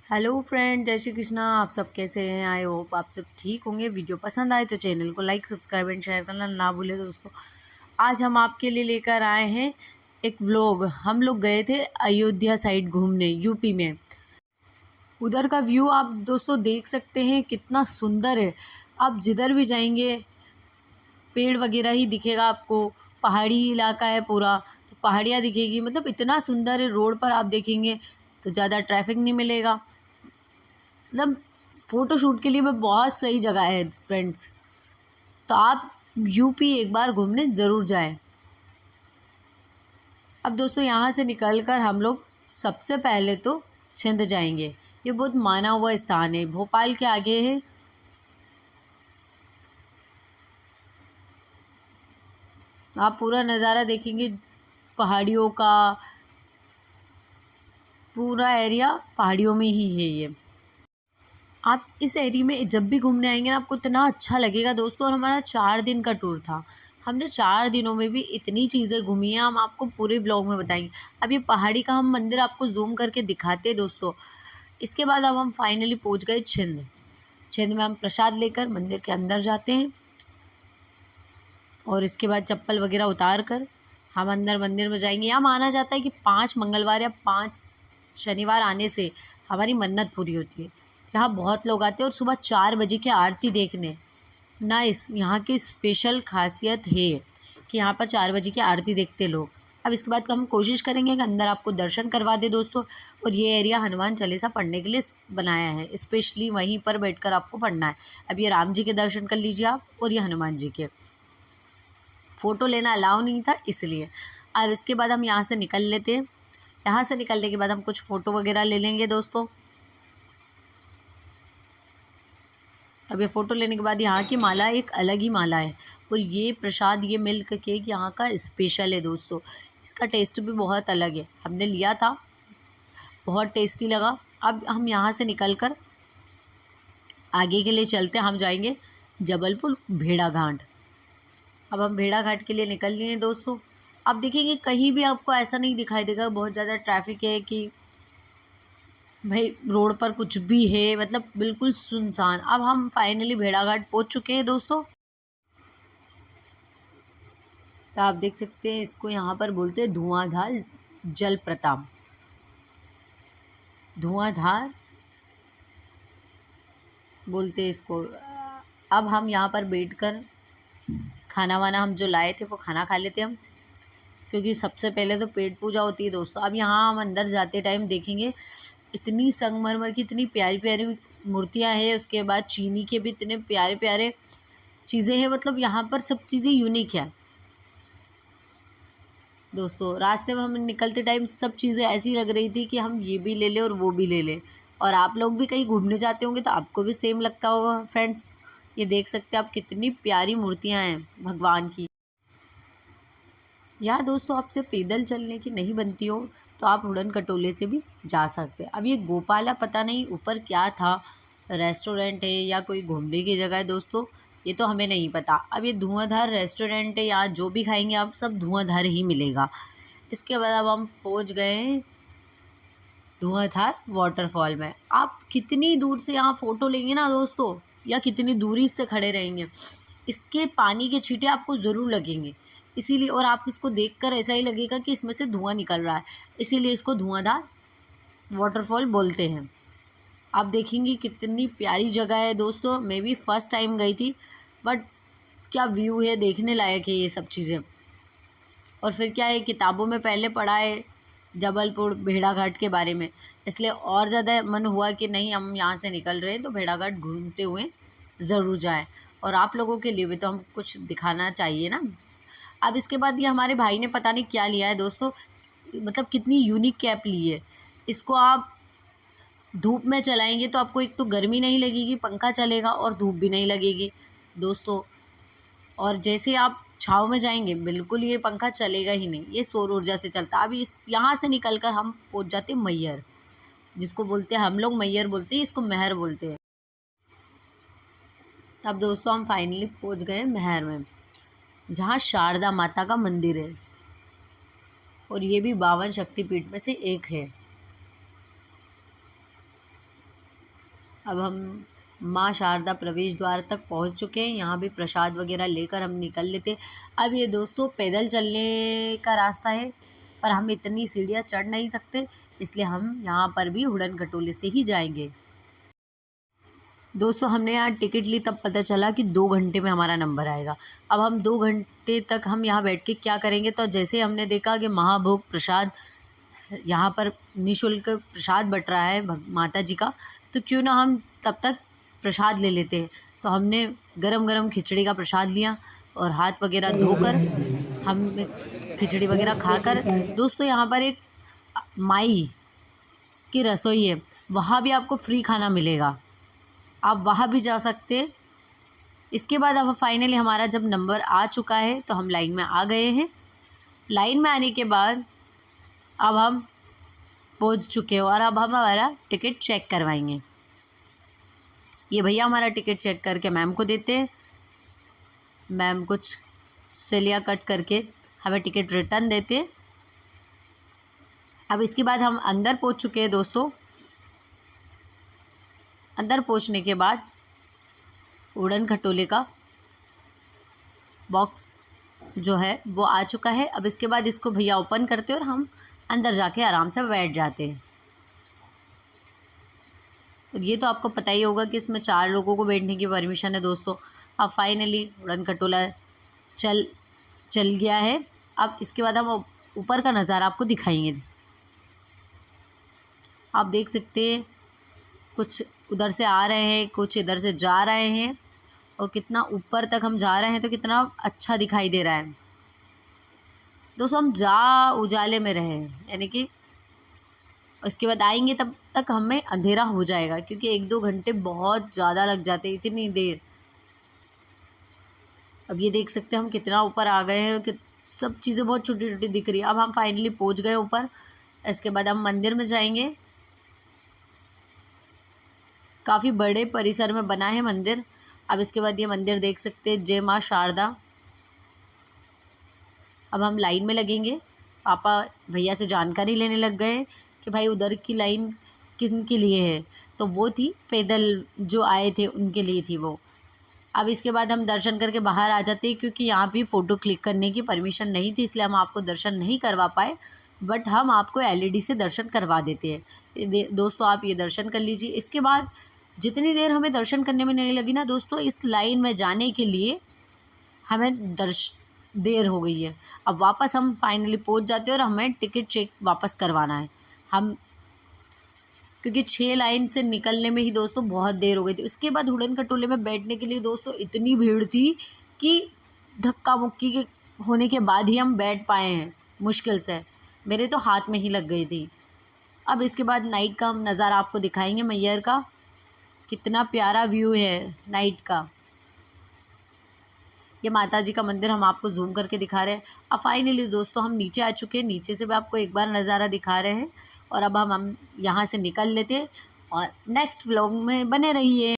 Hello friend, जय श्री कृष्णा। आप सब कैसे हैं? आई होप आप सब ठीक होंगे। वीडियो पसंद आए तो चैनल को लाइक, सब्सक्राइब एंड शेयर करना ना भूलें दोस्तों। आज हम आपके लिए लेकर आए हैं एक व्लॉग। हम लोग गए थे अयोध्या साइड घूमने, यूपी में। उधर का व्यू आप दोस्तों देख सकते हैं, कितना सुंदर है। आप जिधर भी जाएंगे पेड़ वगैरह ही दिखेगा आपको। पहाड़ी इलाका है पूरा, तो पहाड़ियाँ दिखेगी। मतलब इतना सुंदर है। रोड पर आप देखेंगे तो ज़्यादा ट्रैफिक नहीं मिलेगा। मतलब फ़ोटो शूट के लिए भी बहुत सही जगह है फ्रेंड्स। तो आप यूपी एक बार घूमने ज़रूर जाएं। अब दोस्तों यहाँ से निकलकर हम लोग सबसे पहले तो छिंद जाएंगे। ये बहुत माना हुआ स्थान है, भोपाल के आगे है। आप पूरा नज़ारा देखेंगे पहाड़ियों का। पूरा एरिया पहाड़ियों में ही है ये। आप इस एरिया में जब भी घूमने आएंगे ना, आपको इतना अच्छा लगेगा दोस्तों। और हमारा 4 दिन का टूर था। हमने 4 दिनों में भी इतनी चीज़ें घूमी हैं, हम आपको पूरे ब्लॉग में बताएंगे। अब ये पहाड़ी का हम मंदिर आपको जूम करके दिखाते हैं दोस्तों। इसके बाद अब हम फाइनली पहुंच गए छिंद। छिंद में हम प्रसाद लेकर मंदिर के अंदर जाते हैं और इसके बाद चप्पल वगैरह उतार कर हम अंदर मंदिर में जाएंगे। यहाँ माना जाता है कि 5 मंगलवार या 5 शनिवार आने से हमारी मन्नत पूरी होती है। यहाँ बहुत लोग आते हैं और सुबह 4 बजे की आरती देखने। ना इस यहाँ की स्पेशल खासियत है कि यहाँ पर 4 बजे की आरती देखते लोग। अब इसके बाद हम कोशिश करेंगे कि अंदर आपको दर्शन करवा दे दोस्तों। और ये एरिया हनुमान चालीसा पढ़ने के लिए बनाया है, स्पेशली वहीं पर बैठकर आपको पढ़ना है। अब ये राम जी के दर्शन कर लीजिए आप, और ये हनुमान जी के। फ़ोटो लेना अलाउ नहीं था इसलिए। अब इसके बाद हम यहाँ से निकल लेते हैं। यहाँ से निकलने के बाद हम कुछ फ़ोटो वगैरह ले लेंगे दोस्तों। अब ये फ़ोटो लेने के बाद यहाँ की माला एक अलग ही माला है। और ये प्रसाद, ये मिल्क केक यहाँ का स्पेशल है दोस्तों। इसका टेस्ट भी बहुत अलग है। हमने लिया था, बहुत टेस्टी लगा। अब हम यहाँ से निकल कर आगे के लिए चलते हैं। हम जाएंगे जबलपुर भेड़ा घाट। अब हम भेड़ा घाट के लिए निकल लिए हैं दोस्तों। आप देखेंगे कहीं भी आपको ऐसा नहीं दिखाई देगा बहुत ज़्यादा ट्रैफिक है कि भाई रोड पर कुछ भी है। मतलब बिल्कुल सुनसान। अब हम फाइनली भेड़ाघाट पहुंच चुके हैं दोस्तों। तो आप देख सकते हैं, इसको यहाँ पर बोलते हैं धुआंधार जलप्रपात। धुआंधार बोलते हैं इसको। अब हम यहाँ पर बैठकर खाना वाना हम जो लाए थे वो खाना खा लेते हम, क्योंकि सबसे पहले तो पेट पूजा होती है दोस्तों। अब यहाँ हम अंदर जाते टाइम देखेंगे इतनी संगमरमर की इतनी प्यारी प्यारी मूर्तियाँ हैं। उसके बाद चीनी के भी इतने प्यारे प्यारे चीज़ें हैं। मतलब यहाँ पर सब चीज़ें यूनिक है दोस्तों। रास्ते में हम निकलते टाइम सब चीज़ें ऐसी लग रही थी कि हम ये भी ले लें और वो भी ले लें। और आप लोग भी कहीं घूमने जाते होंगे तो आपको भी सेम लगता होगा फ्रेंड्स। ये देख सकते हैं आप कितनी प्यारी मूर्तियाँ हैं भगवान की। या दोस्तों आपसे पैदल चलने की नहीं बनती हो तो आप उड़न खटोले से भी जा सकते हैं। अब ये गोपाला पता नहीं ऊपर क्या था, रेस्टोरेंट है या कोई घूमने की जगह है दोस्तों, ये तो हमें नहीं पता। अब ये धुआंधार रेस्टोरेंट है, यहाँ जो भी खाएंगे आप सब धुआंधार ही मिलेगा। इसके बाद अब हम पहुँच गए हैं धुआंधार वाटरफॉल में। आप कितनी दूर से यहाँ फ़ोटो लेंगे ना दोस्तों, या कितनी दूरी से खड़े रहेंगे, इसके पानी के छींटे आपको ज़रूर लगेंगे। इसीलिए, और आप इसको देखकर ऐसा ही लगेगा कि इसमें से धुआं निकल रहा है, इसीलिए इसको धुआंधार वाटरफॉल बोलते हैं। आप देखेंगे कितनी प्यारी जगह है दोस्तों। मैं भी फ़र्स्ट टाइम गई थी, बट क्या व्यू है, देखने लायक है ये सब चीज़ें। और फिर क्या है, किताबों में पहले पढ़ा है जबलपुर भेड़ाघाट के बारे में, इसलिए और ज़्यादा मन हुआ कि नहीं, हम यहाँ से निकल रहे हैं तो भेड़ाघाट घूमते हुए ज़रूर जाएं। और आप लोगों के लिए भी तो हम कुछ दिखाना चाहिए ना। अब इसके बाद ये हमारे भाई ने पता नहीं क्या लिया है दोस्तों। मतलब कितनी यूनिक कैप ली है। इसको आप धूप में चलाएंगे तो आपको एक तो गर्मी नहीं लगेगी, पंखा चलेगा, और धूप भी नहीं लगेगी दोस्तों। और जैसे आप छाँव में जाएंगे बिल्कुल ये पंखा चलेगा ही नहीं, ये सौर ऊर्जा से चलता है। अब इस यहाँ से निकल कर हम पहुँच जाते हैं मैहर, जिसको बोलते हैं हम लोग मैहर बोलते हैं, इसको महर बोलते हैं। अब दोस्तों हम फाइनली पहुँच गए महर में, जहाँ शारदा माता का मंदिर है। और ये भी 52 शक्तिपीठ में से एक है। अब हम माँ शारदा प्रवेश द्वार तक पहुंच चुके हैं। यहाँ भी प्रसाद वगैरह लेकर हम निकल लेते। अब ये दोस्तों पैदल चलने का रास्ता है, पर हम इतनी सीढ़ियाँ चढ़ नहीं सकते, इसलिए हम यहाँ पर भी उड़न खटोले से ही जाएंगे। दोस्तों हमने यहाँ टिकट ली, तब पता चला कि 2 घंटे में हमारा नंबर आएगा। अब हम 2 घंटे तक हम यहाँ बैठ के क्या करेंगे। तो जैसे हमने देखा कि महाभोग प्रसाद यहाँ पर निःशुल्क प्रसाद बँट रहा है माता जी का, तो क्यों ना हम तब तक प्रसाद ले लेते हैं। तो हमने गरम गरम खिचड़ी का प्रसाद लिया और हाथ वगैरह धोकर हम खिचड़ी वगैरह खाकर, दोस्तों यहाँ पर एक माई की रसोई है, वहाँ भी आपको फ्री खाना मिलेगा, आप वहाँ भी जा सकते हैं। इसके बाद अब फाइनली हमारा जब नंबर आ चुका है तो हम लाइन में आ गए हैं। लाइन में आने के बाद अब हम पहुँच चुके हैं और अब हम हमारा टिकट चेक करवाएंगे। ये भैया हमारा टिकट चेक करके मैम को देते हैं। मैम कुछ सिलिया कट करके हमें टिकट रिटर्न देते हैं। अब इसके बाद हम अंदर पहुँच चुके हैं दोस्तों। अंदर पहुँचने के बाद उड़न खटोले का बॉक्स जो है वो आ चुका है। अब इसके बाद इसको भैया ओपन करते हैं और हम अंदर जाके आराम से बैठ जाते हैं। और ये तो आपको पता ही होगा कि इसमें 4 लोगों को बैठने की परमिशन है दोस्तों। अब फाइनली उड़न खटोला चल गया है। अब इसके बाद हम ऊपर का नज़ारा आपको दिखाएंगे। आप देख सकते हैं कुछ उधर से आ रहे हैं, कुछ इधर से जा रहे हैं, और कितना ऊपर तक हम जा रहे हैं तो कितना अच्छा दिखाई दे रहा है दोस्तों। हम जा उजाले में रहे हैं, यानी कि उसके बाद आएंगे तब तक हमें अंधेरा हो जाएगा, क्योंकि 1-2 घंटे बहुत ज़्यादा लग जाते हैं, इतनी देर। अब ये देख सकते हैं हम कितना ऊपर आ गए हैं, कि सब चीज़ें बहुत छोटी छोटी दिख रही है। अब हम फाइनली पहुंच गए ऊपर। इसके बाद हम मंदिर में जाएंगे। काफ़ी बड़े परिसर में बना है मंदिर। अब इसके बाद ये मंदिर देख सकते हैं, जय माँ शारदा। अब हम लाइन में लगेंगे। पापा भैया से जानकारी लेने लग गए कि भाई उधर की लाइन किन के लिए है, तो वो थी पैदल जो आए थे उनके लिए थी वो। अब इसके बाद हम दर्शन करके बाहर आ जाते हैं, क्योंकि यहाँ भी फ़ोटो क्लिक करने की परमिशन नहीं थी, इसलिए हम आपको दर्शन नहीं करवा पाए, बट हम आपको LED से दर्शन करवा देते हैं। दोस्तों आप ये दर्शन कर लीजिए। इसके बाद जितनी देर हमें दर्शन करने में नहीं लगी ना दोस्तों, इस लाइन में जाने के लिए हमें देर हो गई है। अब वापस हम फाइनली पहुंच जाते हैं और हमें टिकट चेक वापस करवाना है हम, क्योंकि 6 लाइन से निकलने में ही दोस्तों बहुत देर हो गई थी। उसके बाद उड़न खटोले में बैठने के लिए दोस्तों इतनी भीड़ थी कि धक्का मुक्की के होने के बाद ही हम बैठ पाए हैं, मुश्किल से। मेरे तो हाथ में ही लग गई थी। अब इसके बाद नाइट का हम नज़ारा आपको दिखाएंगे मैयर का। कितना प्यारा व्यू है नाइट का। ये माता जी का मंदिर हम आपको जूम करके दिखा रहे हैं। अब फाइनली दोस्तों हम नीचे आ चुके हैं। नीचे से भी आपको एक बार नज़ारा दिखा रहे हैं, और अब हम यहाँ से निकल लेते हैं और नेक्स्ट व्लॉग में बने रहिए।